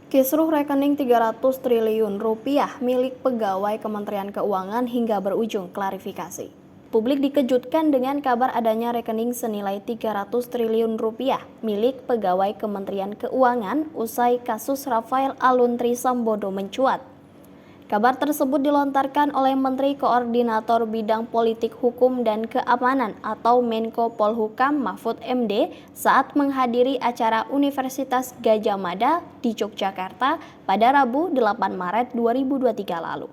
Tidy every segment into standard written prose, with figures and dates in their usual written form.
Kisruh rekening 300 triliun rupiah milik pegawai Kementerian Keuangan hingga berujung klarifikasi. Publik dikejutkan dengan kabar adanya rekening senilai 300 triliun rupiah milik pegawai Kementerian Keuangan usai kasus Rafael Alun Trisambodo mencuat. Kabar tersebut dilontarkan oleh Menteri Koordinator Bidang Politik Hukum dan Keamanan atau Menko Polhukam Mahfud MD saat menghadiri acara Universitas Gadjah Mada di Yogyakarta pada Rabu 8 Maret 2023 lalu.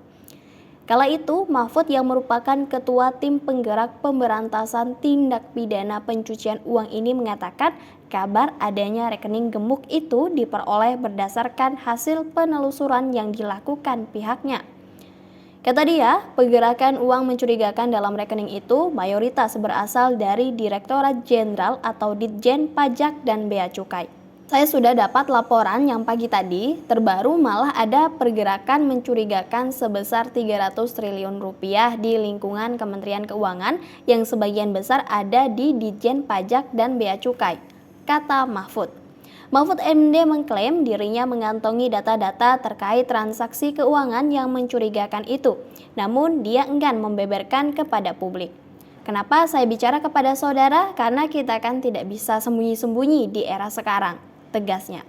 Kala itu, Mahfud yang merupakan Ketua Tim Penggerak Pemberantasan Tindak Pidana Pencucian Uang ini mengatakan kabar adanya rekening gemuk itu diperoleh berdasarkan hasil penelusuran yang dilakukan pihaknya. Kata dia, pergerakan uang mencurigakan dalam rekening itu mayoritas berasal dari Direktorat Jenderal atau Ditjen Pajak dan Bea Cukai. Saya sudah dapat laporan yang pagi tadi, terbaru malah ada pergerakan mencurigakan sebesar 300 triliun rupiah di lingkungan Kementerian Keuangan yang sebagian besar ada di Ditjen Pajak dan Bea Cukai, kata Mahfud. Mahfud MD mengklaim dirinya mengantongi data-data terkait transaksi keuangan yang mencurigakan itu, namun dia enggan membeberkan kepada publik. Kenapa saya bicara kepada saudara? Karena kita kan tidak bisa sembunyi-sembunyi di era sekarang, tegasnya.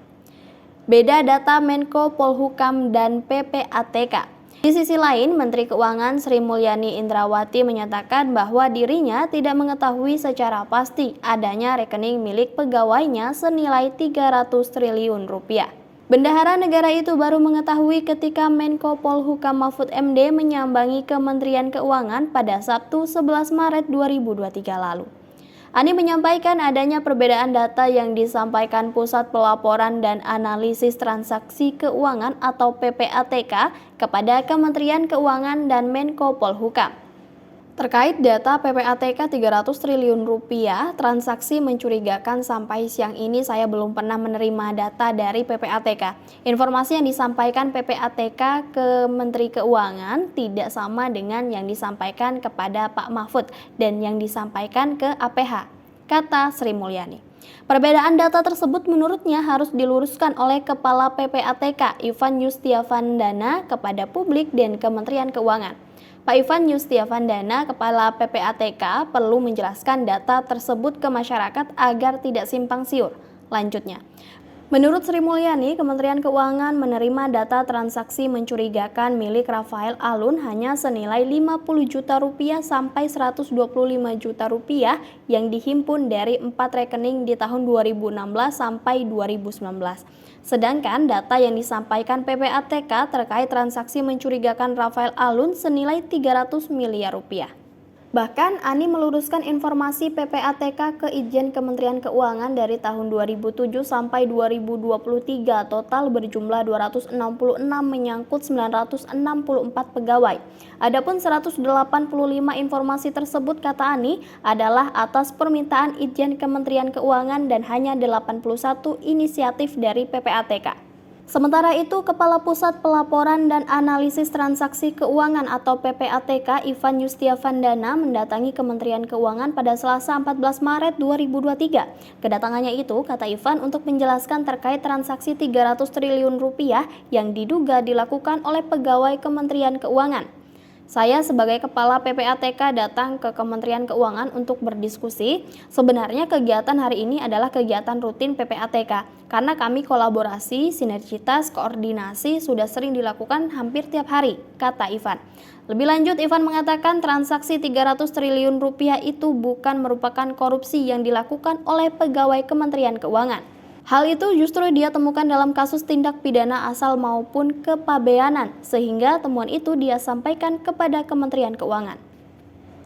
Beda data Menko Polhukam dan PPATK. Di sisi lain, Menteri Keuangan Sri Mulyani Indrawati menyatakan bahwa dirinya tidak mengetahui secara pasti adanya rekening milik pegawainya senilai 300 triliun rupiah. Bendahara negara itu baru mengetahui ketika Menko Polhukam Mahfud MD menyambangi Kementerian Keuangan pada Sabtu 11 Maret 2023 lalu. Ani menyampaikan adanya perbedaan data yang disampaikan Pusat Pelaporan dan Analisis Transaksi Keuangan atau PPATK kepada Kementerian Keuangan dan Menko Polhukam. Terkait data PPATK 300 triliun rupiah, transaksi mencurigakan sampai siang ini saya belum pernah menerima data dari PPATK. Informasi yang disampaikan PPATK ke Menteri Keuangan tidak sama dengan yang disampaikan kepada Pak Mahfud dan yang disampaikan ke APH, kata Sri Mulyani. Perbedaan data tersebut menurutnya harus diluruskan oleh Kepala PPATK Ivan Yustiavandana kepada publik dan Kementerian Keuangan. Pak Ivan Yustiavandana, Kepala PPATK, perlu menjelaskan data tersebut ke masyarakat agar tidak simpang siur. Lanjutnya, menurut Sri Mulyani, Kementerian Keuangan menerima data transaksi mencurigakan milik Rafael Alun hanya senilai 50 juta rupiah sampai 125 juta rupiah yang dihimpun dari 4 rekening di tahun 2016 sampai 2019. Sedangkan data yang disampaikan PPATK terkait transaksi mencurigakan Rafael Alun senilai 300 miliar rupiah. Bahkan Ani meluruskan informasi PPATK ke Itjen Kementerian Keuangan dari tahun 2007 sampai 2023 total berjumlah 266 menyangkut 964 pegawai. Adapun 185 informasi tersebut kata Ani adalah atas permintaan Itjen Kementerian Keuangan dan hanya 81 inisiatif dari PPATK. Sementara itu, Kepala Pusat Pelaporan dan Analisis Transaksi Keuangan atau PPATK Ivan Yustiavandana mendatangi Kementerian Keuangan pada Selasa 14 Maret 2023. Kedatangannya itu, kata Ivan, untuk menjelaskan terkait transaksi 300 triliun rupiah yang diduga dilakukan oleh pegawai Kementerian Keuangan. Saya sebagai Kepala PPATK datang ke Kementerian Keuangan untuk berdiskusi. Sebenarnya kegiatan hari ini adalah kegiatan rutin PPATK karena kami kolaborasi, sinergitas, koordinasi sudah sering dilakukan hampir tiap hari, kata Ivan. Lebih lanjut, Ivan mengatakan transaksi 300 triliun rupiah itu bukan merupakan korupsi yang dilakukan oleh pegawai Kementerian Keuangan. Hal itu justru dia temukan dalam kasus tindak pidana asal maupun kepabeanan, sehingga temuan itu dia sampaikan kepada Kementerian Keuangan.